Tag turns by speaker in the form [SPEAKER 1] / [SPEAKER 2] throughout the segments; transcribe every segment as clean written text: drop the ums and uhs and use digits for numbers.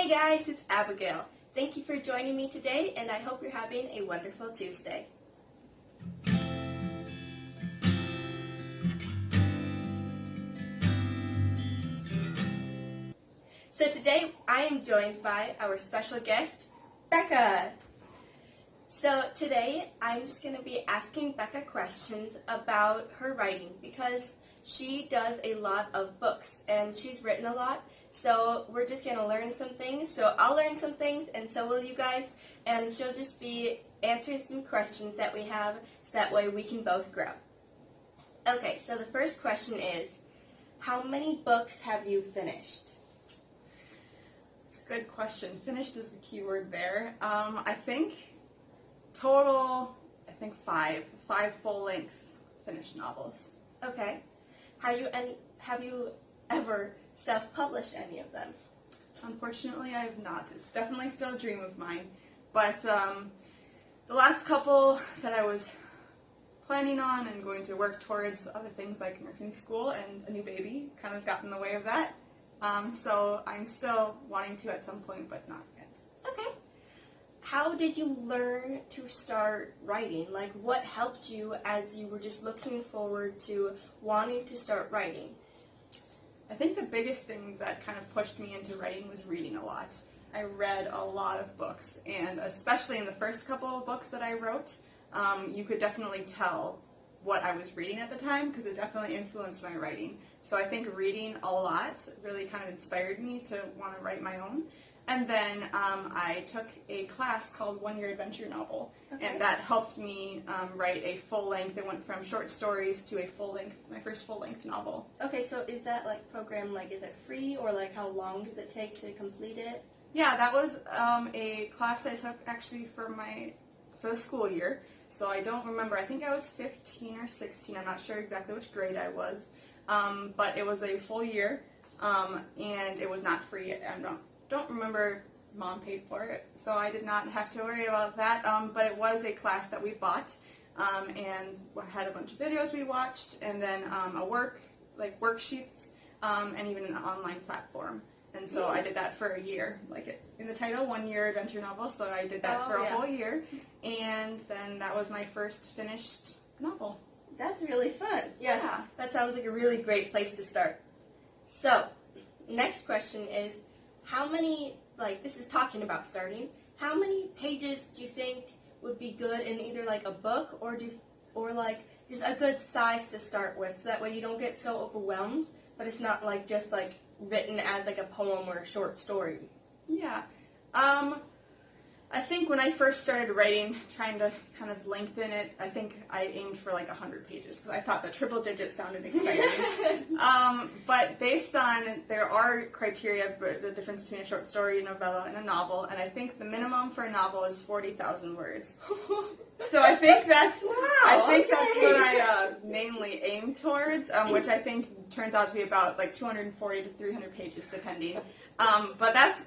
[SPEAKER 1] Hey guys, it's Abigail. Thank you for joining me today, and I hope you're having a wonderful Tuesday. So today I am joined by our special guest, Becca. So today I'm just going to be asking Becca questions about her writing because she does a lot of books and she's written a lot. So we're just going to learn some things. So I'll learn some things and so will you guys. And she'll just be answering some questions that we have so that way we can both grow. Okay, so the first question is, how many books have you finished?
[SPEAKER 2] It's a good question. Finished is the key word there. I think total, five full-length finished novels.
[SPEAKER 1] Okay. Have you ever self-published any of them?
[SPEAKER 2] Unfortunately, I have not. It's definitely still a dream of mine. But the last couple that I was planning on and going to work towards, other things like nursing school and a new baby, kind of got in the way of that. So I'm still wanting to at some point, but not yet.
[SPEAKER 1] Okay. How did you learn to start writing? Like, what helped you as you were just looking forward to wanting to start writing?
[SPEAKER 2] I think the biggest thing that kind of pushed me into writing was reading a lot. I read a lot of books, and especially in the first couple of books that I wrote, you could definitely tell what I was reading at the time because it definitely influenced my writing. So I think reading a lot really kind of inspired me to want to write my own. And then I took a class called 1 Year Adventure Novel, and that helped me write a full-length. It went from short stories to a full-length, my first full-length novel.
[SPEAKER 1] Okay, so is that program, is it free, or how long does it take to complete it?
[SPEAKER 2] Yeah, that was a class I took actually for the school year. So I don't remember. I think I was 15 or 16. I'm not sure exactly which grade I was. But it was a full year, and it was not free. I don't remember. Mom paid for it, so I did not have to worry about that. But it was a class that we bought, and had a bunch of videos we watched, and then worksheets, and even an online platform. And so I did that for a year, in the title, 1 Year Adventure Novel. So I did that for a whole year, and then that was my first finished novel.
[SPEAKER 1] That's really fun. Yeah, that sounds like a really great place to start. So, next question is, how many, this is talking about starting, how many pages do you think would be good in either a book or just a good size to start with, so that way you don't get so overwhelmed, but it's not just written as a poem or a short story?
[SPEAKER 2] Yeah. I think when I first started writing, trying to kind of lengthen it, I think I aimed for 100 pages because I thought the triple digits sounded exciting. But based on, there are criteria, the difference between a short story, a novella, and a novel, and I think the minimum for a novel is 40,000 words. So I think that's what I mainly aim towards, which I think turns out to be about 240 to 300 pages, depending. But that's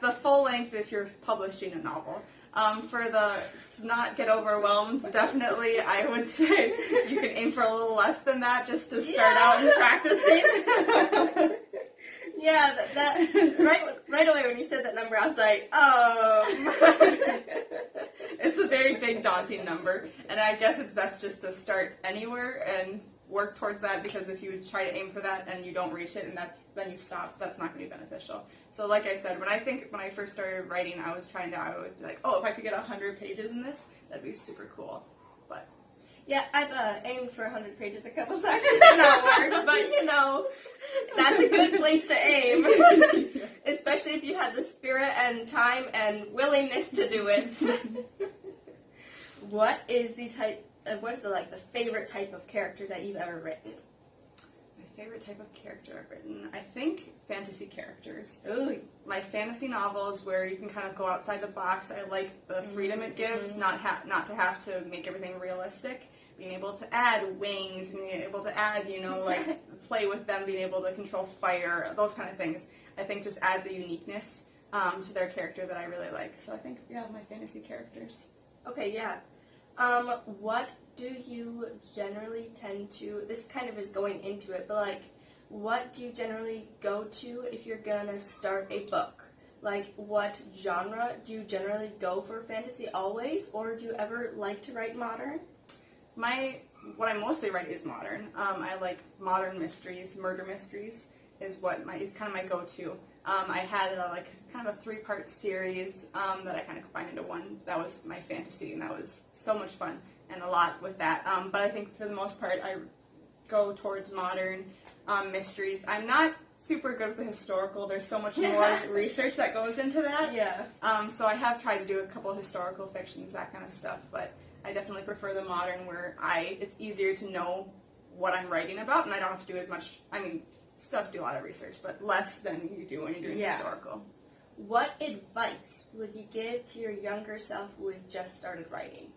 [SPEAKER 2] the full length if you're publishing a novel. To not get overwhelmed, definitely I would say you can aim for a little less than that just to start out and practicing.
[SPEAKER 1] Yeah, that right away when you said that number, I was like, oh.
[SPEAKER 2] It's a very big, daunting number, and I guess it's best just to start anywhere and work towards that, because if you try to aim for that and you don't reach it and then you stop, that's not going to be beneficial. So like I said, when I first started writing, I was be like, oh, if I could get 100 pages in this, that'd be super cool. But
[SPEAKER 1] yeah, I've aimed for 100 pages a couple times. It not worked, but that's a good place to aim, especially if you have the spirit and time and willingness to do it. What is the favorite type of character that you've ever written?
[SPEAKER 2] My favorite type of character I've written, I think fantasy characters.
[SPEAKER 1] Ooh.
[SPEAKER 2] My fantasy novels where you can kind of go outside the box. I like the freedom it gives, not to have to make everything realistic. Being able to add wings, being able to add, play with them, being able to control fire, those kind of things, I think just adds a uniqueness to their character that I really like. So I think, my fantasy characters.
[SPEAKER 1] Okay, yeah. What do you generally tend to, this kind of is going into it, but what do you generally go to if you're gonna start a book? like, what genre do you generally go for fantasy always, or do you ever like to write modern?
[SPEAKER 2] What I mostly write is modern. I like modern mysteries, murder mysteries is kind of my go-to. I had kind of a 3-part series that I kind of combined into one. That was my fantasy, and that was so much fun and a lot with that. But I think for the most part, I go towards modern mysteries. I'm not super good with the historical. There's so much more research that goes into that.
[SPEAKER 1] Yeah.
[SPEAKER 2] So I have tried to do a couple of historical fictions, that kind of stuff, but I definitely prefer the modern where it's easier to know what I'm writing about, and I don't have to do as much, still have to do a lot of research, but less than you do when you're doing historical.
[SPEAKER 1] What advice would you give to your younger self who has just started writing?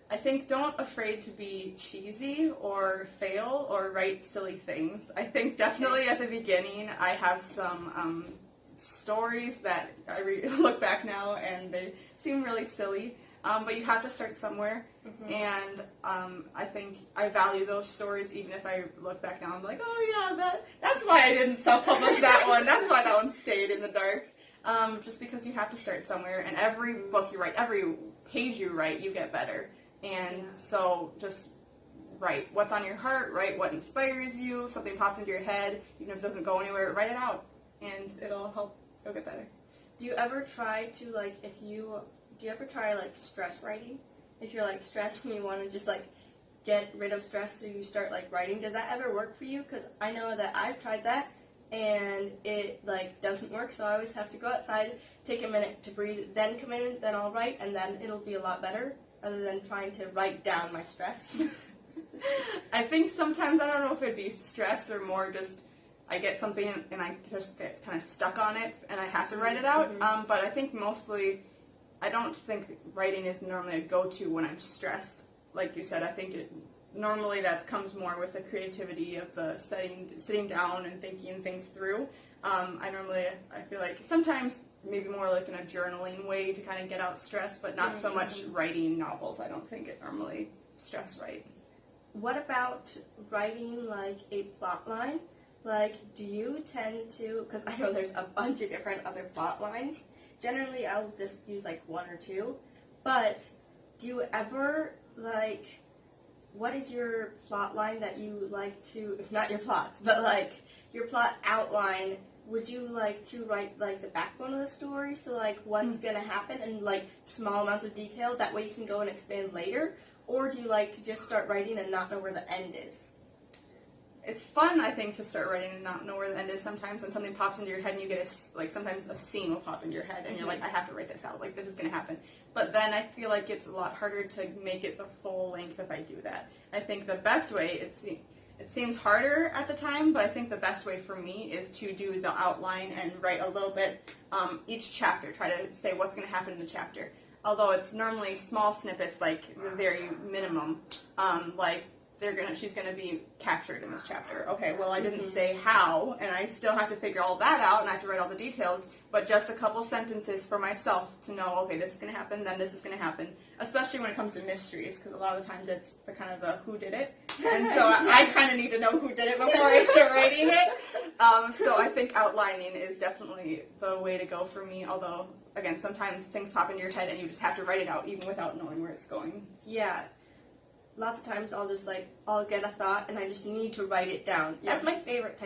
[SPEAKER 2] I think don't afraid to be cheesy or fail or write silly things. I think definitely at the beginning I have some stories that I look back now and they seem really silly, but you have to start somewhere. And I think I value those stories even if I look back now and I'm like, oh yeah, that's why I didn't self-publish that one. That's why that one stayed in the dark. Just because you have to start somewhere, and every book you write, every page you write, you get better. And so just write what's on your heart, write what inspires you, if something pops into your head, even if it doesn't go anywhere, write it out, and it'll get better.
[SPEAKER 1] Do you ever try to, stress writing? If you're, stressed and you want to just, get rid of stress so you start, writing, does that ever work for you? Because I know that I've tried that, and it, doesn't work, so I always have to go outside, take a minute to breathe, then come in, then I'll write, and then it'll be a lot better, other than trying to write down my stress.
[SPEAKER 2] I think sometimes, I don't know if it'd be stress or more just I get something and I just get kind of stuck on it and I have to write it out. But I think mostly, I don't think writing is normally a go-to when I'm stressed. Like you said, I think normally that comes more with the creativity of the sitting down and thinking things through. I feel like sometimes maybe more like in a journaling way to kind of get out stress, but not so much writing novels. I don't think it normally stress write.
[SPEAKER 1] What about writing a plot line? Do you tend to, because I know there's a bunch of different other plot lines. Generally, I'll just use 1 or 2. But do you ever, what is your plot line that you like to, not your plots, but your plot outline? Would you like to write the backbone of the story? So what's going to happen and small amounts of detail, that way you can go and expand later? Or do you like to just start writing and not know where the end is?
[SPEAKER 2] It's fun, I think, to start writing and not know where the end is sometimes when something pops into your head and you get sometimes a scene will pop into your head and you're like, I have to write this out, this is going to happen. But then I feel like it's a lot harder to make it the full length if I do that. I think the best way, it seems harder at the time, but I think the best way for me is to do the outline and write a little bit each chapter, try to say what's going to happen in the chapter. Although it's normally small snippets, the very minimum, she's gonna be captured in this chapter. Okay, well I didn't say how, and I still have to figure all that out, and I have to write all the details, but just a couple sentences for myself to know, okay, this is gonna happen, then this is gonna happen, especially when it comes to mysteries, because a lot of the times it's the kind of the who did it, and so I kind of need to know who did it before I start writing it, so I think outlining is definitely the way to go for me, although, again, sometimes things pop into your head and you just have to write it out, even without knowing where it's going.
[SPEAKER 1] Yeah. Lots of times I'll just I'll get a thought and I just need to write it down. Yeah. That's my favorite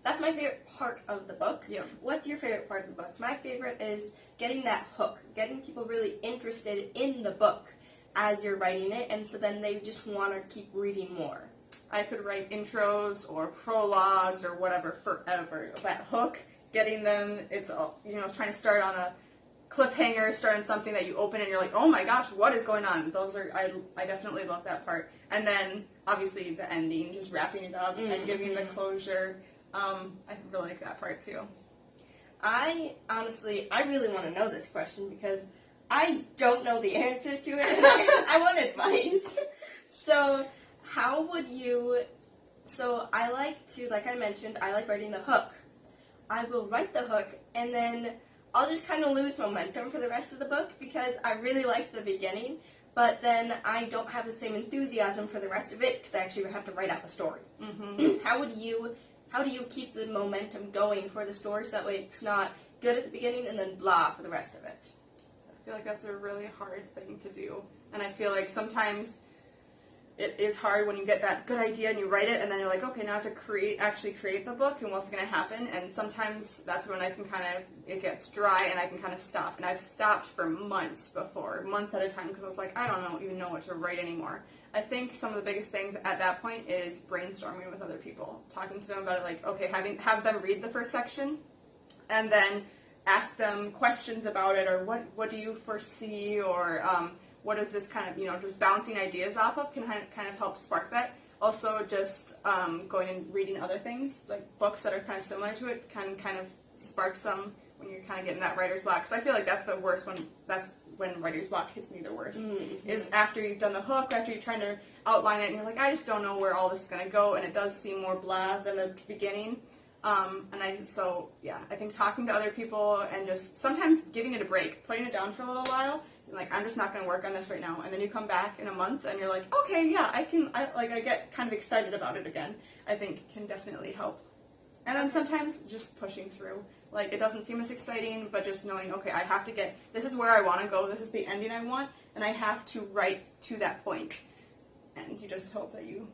[SPEAKER 1] that's my favorite part of the book.
[SPEAKER 2] Yeah.
[SPEAKER 1] What's your favorite part of the book? My favorite is getting that hook, getting people really interested in the book as you're writing it, and so then they just want to keep reading more.
[SPEAKER 2] I could write intros or prologues or whatever forever. That hook, getting them, it's trying to start on a cliffhanger, starting something that you open and you're like, oh my gosh, what is going on? I definitely love that part. And then obviously the ending, just wrapping it up and giving the closure. I really like that part too.
[SPEAKER 1] I really want to know this question because I don't know the answer to it and I want advice. So I like to, like I mentioned, I like writing the hook. I will write the hook and then I'll just kind of lose momentum for the rest of the book because I really liked the beginning, but then I don't have the same enthusiasm for the rest of it because I actually have to write out the story. How do you keep the momentum going for the story so that way it's not good at the beginning and then blah for the rest of it.
[SPEAKER 2] I feel like that's a really hard thing to do. And I feel like sometimes it is hard when you get that good idea and you write it and then you're like, okay, now I have to actually create the book and what's going to happen. And sometimes that's when I can it gets dry and I can kind of stop. And I've stopped for months before, months at a time, because I was like, I don't even know what to write anymore. I think some of the biggest things at that point is brainstorming with other people, talking to them about it, like, okay, have them read the first section and then ask them questions about it, or what do you foresee, or what is this kind of, just bouncing ideas off of can kind of help spark that. Also, just going and reading other things, like books that are kind of similar to it, can kind of spark some when you're kind of getting that writer's block. Because I feel like that's the worst that's when writer's block hits me the worst, is after you've done the hook, after you're trying to outline it, and you're like, I just don't know where all this is going to go, and it does seem more blah than the beginning. I think talking to other people and just sometimes giving it a break, putting it down for a little while, like, I'm just not going to work on this right now, and then you come back in a month and you're like, okay, yeah, I get kind of excited about it again, I think can definitely help. And then sometimes just pushing through, like, it doesn't seem as exciting, but just knowing, okay, I have to this is where I want to go, this is the ending I want, and I have to write to that point. And you just hope that you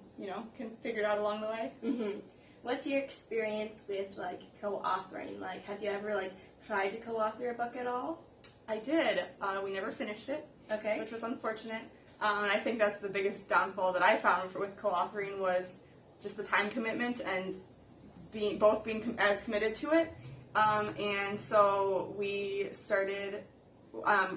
[SPEAKER 2] can figure it out along the way.
[SPEAKER 1] Mm-hmm. What's your experience with, like, co-authoring? Like, have you ever, like, tried to co-author a book at all?
[SPEAKER 2] I did. We never finished it,
[SPEAKER 1] okay,
[SPEAKER 2] which was unfortunate. And I think that's the biggest downfall that I found with co-authoring was just the time commitment and being as committed to it. And so we started.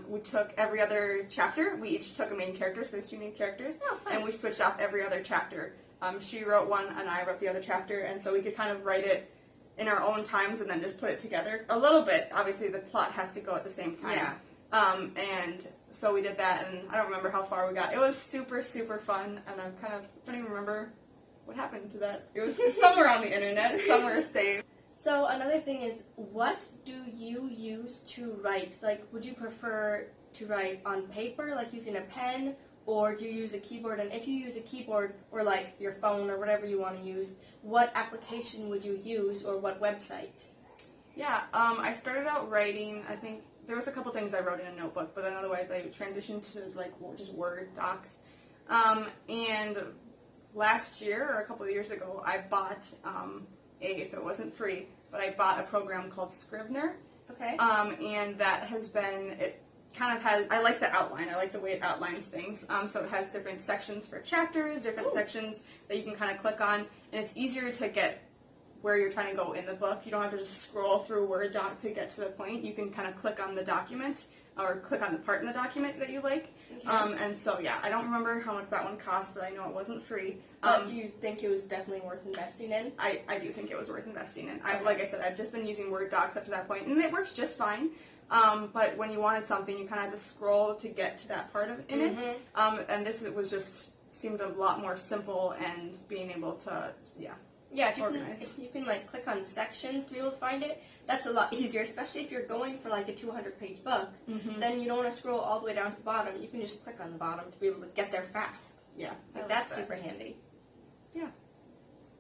[SPEAKER 2] We took every other chapter. We each took a main character, so there's 2 main characters, and we switched off every other chapter. She wrote one, and I wrote the other chapter, and so we could kind of write it in our own times and then just put it together a little bit. Obviously, the plot has to go at the same time.
[SPEAKER 1] Yeah.
[SPEAKER 2] And so we did that, and I don't remember how far we got. It was super, super fun, and I don't even remember what happened to that. It was somewhere on the internet, somewhere saved.
[SPEAKER 1] So another thing is, what do you use to write? Like, would you prefer to write on paper, like using a pen, or do you use a keyboard? And if you use a keyboard or like your phone or whatever you want to use, what application would you use or what website?
[SPEAKER 2] Yeah, I started out writing, I think there was a couple things I wrote in a notebook, but then otherwise I transitioned to like just Word docs. And last year or a couple of years ago, I bought so it wasn't free, but I bought a program called Scrivener.
[SPEAKER 1] Okay.
[SPEAKER 2] And that has been, I like the outline. I like the way it outlines things. So it has different sections for chapters, different sections that you can kind of click on, and it's easier to get where you're trying to go in the book. You don't have to just scroll through Word doc to get to the point. You can kind of click on the document or click on the part in the document that you like. Okay. And so, yeah, I don't remember how much that one cost, but I know it wasn't free.
[SPEAKER 1] But do you think it was definitely worth investing in?
[SPEAKER 2] I do think it was worth investing in. Like I said, I've just been using Word docs up to that point, and it works just fine. But when you wanted something, you kind of had to scroll to get to that part in it. And this seemed a lot more simple and being able to,
[SPEAKER 1] if you can like click on sections to be able to find it, that's a lot easier, especially if you're going for like a 200-page book. Then you don't want to scroll all the way down to the bottom. You can just click on the bottom to be able to get there fast.
[SPEAKER 2] Yeah.
[SPEAKER 1] That's super handy.
[SPEAKER 2] Yeah.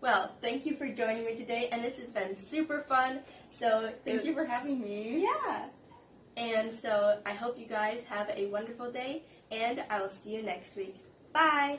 [SPEAKER 1] Well, thank you for joining me today, and this has been super fun. So
[SPEAKER 2] thank you for having me.
[SPEAKER 1] Yeah. And so I hope you guys have a wonderful day, and I will see you next week. Bye!